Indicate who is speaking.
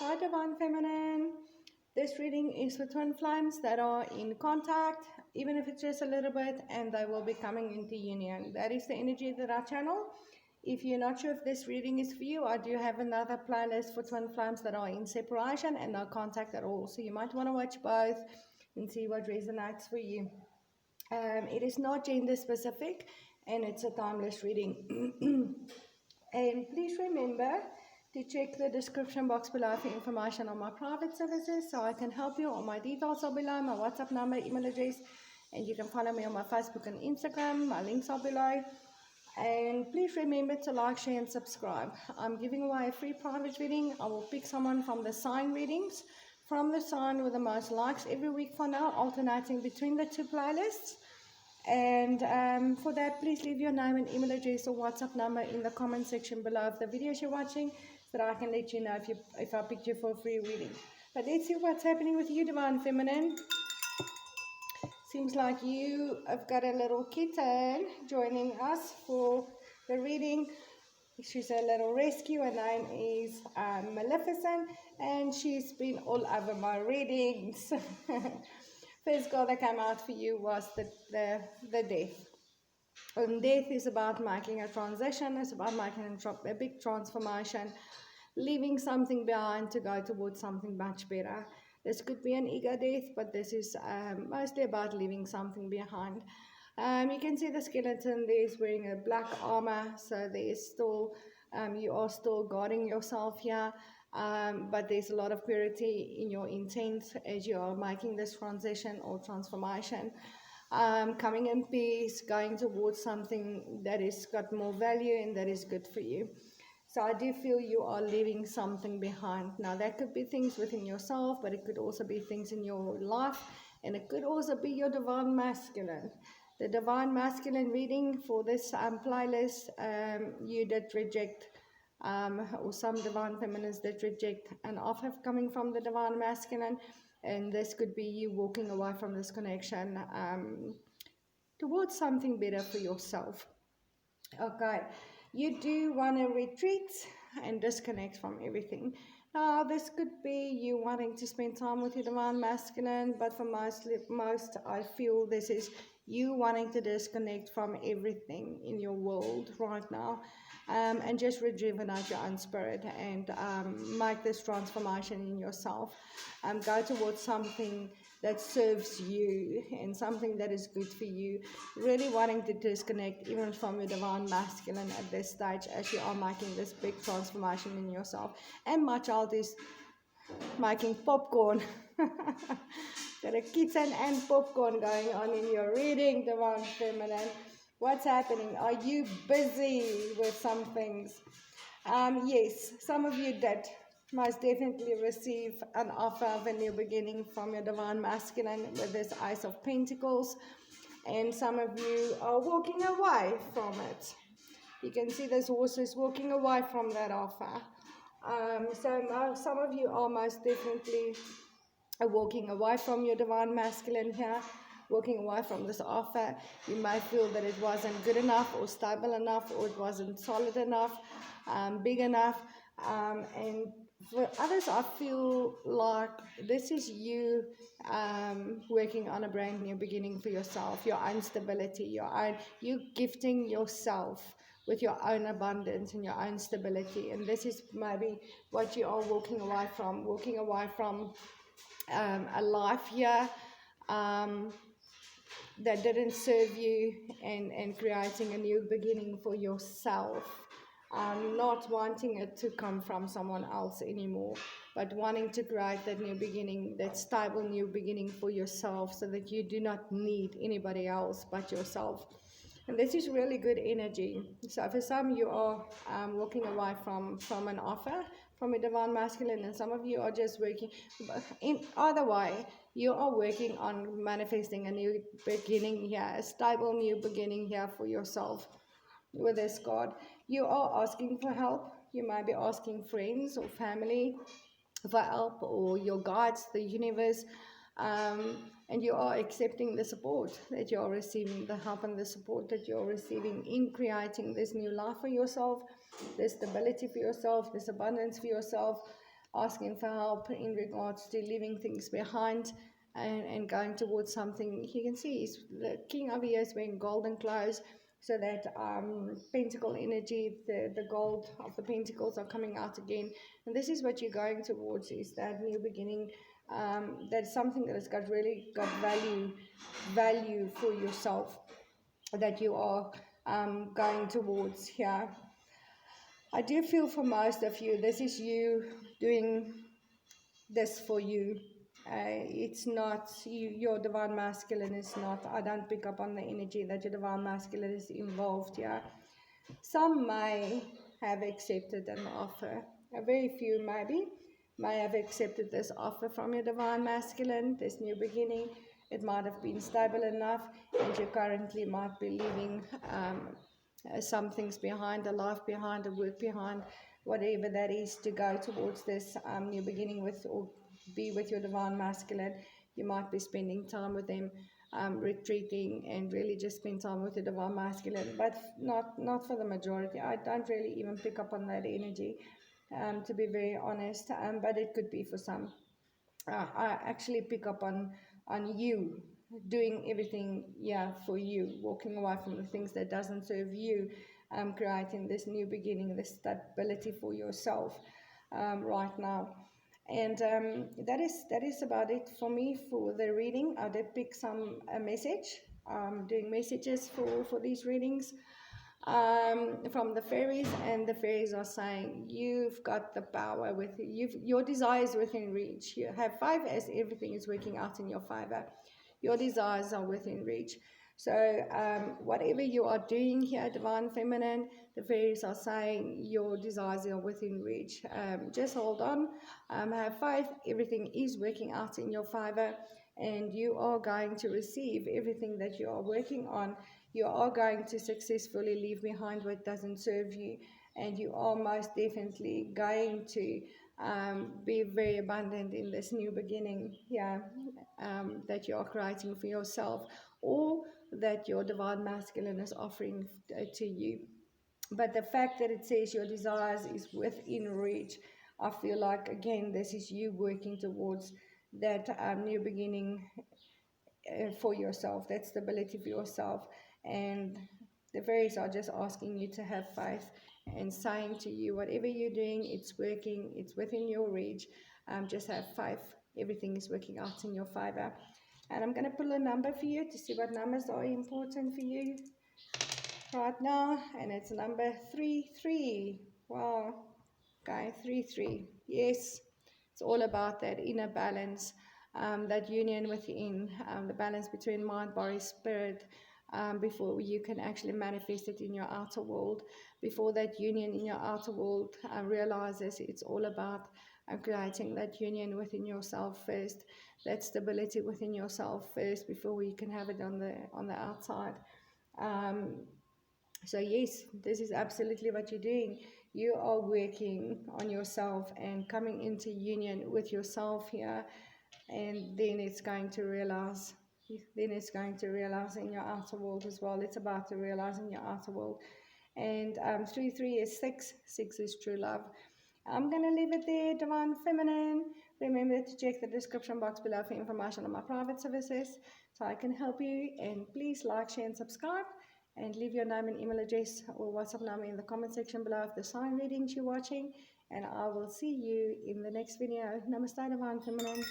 Speaker 1: Hi, Divine Feminine. This reading is for twin flames that are in contact, even if it's just a little bit, and they will be coming into union. That is the energy that I channel. If you're not sure if this reading is for you, I do have another playlist for twin flames that are in separation and no contact at all. So you might want to watch both and see what resonates for you. It is not gender specific and it's a timeless reading. And please remember to check the description box below for information on my private services so I can help you. All my details are below, my WhatsApp number, email address, and you can follow me on my Facebook and Instagram. My links are below. And please remember to like, share, and subscribe. I'm giving away a free private reading. I will pick someone from the sign readings, from the sign with the most likes every week for now, alternating between the two playlists. And for that, please leave your name and email address or WhatsApp number in the comment section below of the videos you're watching so that I can let you know if I picked you for a free reading. But let's see what's happening with you, Divine Feminine. Seems like you have got a little kitten joining us for the reading. She's a little rescue. Her name is Maleficent, and she's been all over my readings. First card that came out for you was the death. And death is about making a transition. It's about making a big transformation, leaving something behind to go towards something much better. This could be an ego death, but this is mostly about leaving something behind. You can see the skeleton there is wearing a black armor, so there's still, you are still guarding yourself here. But there's a lot of purity in your intent as you are making this transition or transformation. Coming in peace, going towards something that has got more value and that is good for you. So I do feel you are leaving something behind. Now that could be things within yourself, but it could also be things in your life, and it could also be your divine masculine. The divine masculine reading for this playlist, you did reject, or some divine feminines did reject an offer coming from the divine masculine, and this could be you walking away from this connection towards something better for yourself. Okay, you do want to retreat and disconnect from everything. Now, this could be you wanting to spend time with your divine masculine, but for most, I feel this is you wanting to disconnect from everything in your world right now, and just rejuvenate your own spirit and make this transformation in yourself. Go towards something that serves you and something that is good for you. Really wanting to disconnect even from your divine masculine at this stage as you are making this big transformation in yourself. And my child is making popcorn. Got a kitten and popcorn going on in your reading, Divine Feminine. What's happening? Are you busy with some things? Yes, some of you did most definitely receive an offer of a new beginning from your divine masculine with this Ace of Pentacles, and some of you are walking away from it. You can see this horse is walking away from that offer. So some of you are most definitely walking away from your divine masculine here, walking away from this offer. You may feel that it wasn't good enough or stable enough, or it wasn't solid enough, big enough, and for others, I feel like this is you working on a brand new beginning for yourself, your own stability, you gifting yourself with your own abundance and your own stability. And this is maybe what you are walking away from a life here that didn't serve you, and creating a new beginning for yourself. Not wanting it to come from someone else anymore, but wanting to create that new beginning, that stable new beginning for yourself, so that you do not need anybody else but yourself. And this is really good energy. So for some, you are walking away from an offer from a divine masculine, and some of you are just working. In either way, you are working on manifesting a new beginning here, a stable new beginning here for yourself with this card. You are asking for help. You might be asking friends or family for help, or your guides, the universe, and you are accepting the support that you are receiving, the help and the support that you are receiving in creating this new life for yourself, this stability for yourself, this abundance for yourself. asking for help in regards to leaving things behind and going towards something. You can see the king over here is wearing golden clothes, so that pentacle energy, the gold of the pentacles are coming out again. And this is what you're going towards, is that new beginning. That's something that has got really got value for yourself, that you are going towards here. I do feel for most of you, this is you doing this for you. It's not you, your divine masculine is not, I don't pick up on the energy that your divine masculine is involved here. Some may have accepted an offer, a very few maybe may have accepted this offer from your divine masculine, this new beginning. It might have been stable enough, and you currently might be leaving some things behind, a life behind, a work behind, whatever that is, to go towards this new beginning with, or be with your divine masculine. You might be spending time with them, retreating, and really just spend time with the divine masculine, but not for the majority. I don't really even pick up on that energy, to be very honest, but it could be for some. I actually pick up on you doing everything, yeah, for you, walking away from the things that doesn't serve you, creating this new beginning, this stability for yourself right now. And that is about it for me for the reading. I did pick a message, doing messages for these readings from the fairies, and the fairies are saying you've got the power with you. Your desire is within reach. You have 5 as everything is working out in your favor. Your desires are within reach. So whatever you are doing here, divine feminine, the fairies are saying your desires are within reach. Just hold on, have faith. Everything is working out in your favor, and you are going to receive everything that you are working on. You are going to successfully leave behind what doesn't serve you, and you are most definitely going to be very abundant in this new beginning, that you are creating for yourself, or that your divine masculine is offering to you. But the fact that it says your desires is within reach, I feel like, again, this is you working towards that new beginning for yourself, that stability for yourself. And the fairies are just asking you to have faith and saying to you, whatever you're doing, it's working, it's within your reach. Just have faith. Everything is working out in your favor. And I'm going to pull a number for you to see what numbers are important for you right now. And it's number 33. Wow. Okay, 33. Yes, it's all about that inner balance, that union within, the balance between mind, body, spirit, before you can actually manifest it in your outer world. Before that union in your outer world realizes, it's all about creating that union within yourself first, that stability within yourself first, before you can have it on the outside. So yes, this is absolutely what you're doing. You are working on yourself and coming into union with yourself here, and then it's going to realize. Then it's going to realize in your outer world as well. It's about to realize in your outer world. And 3 is 6. 6 is true love. I'm going to leave it there, divine feminine. Remember to check the description box below for information on my private services, so I can help you. And please like, share, and subscribe. And leave your name and email address or WhatsApp number in the comment section below of the sign readings you're watching. And I will see you in the next video. Namaste, divine feminine.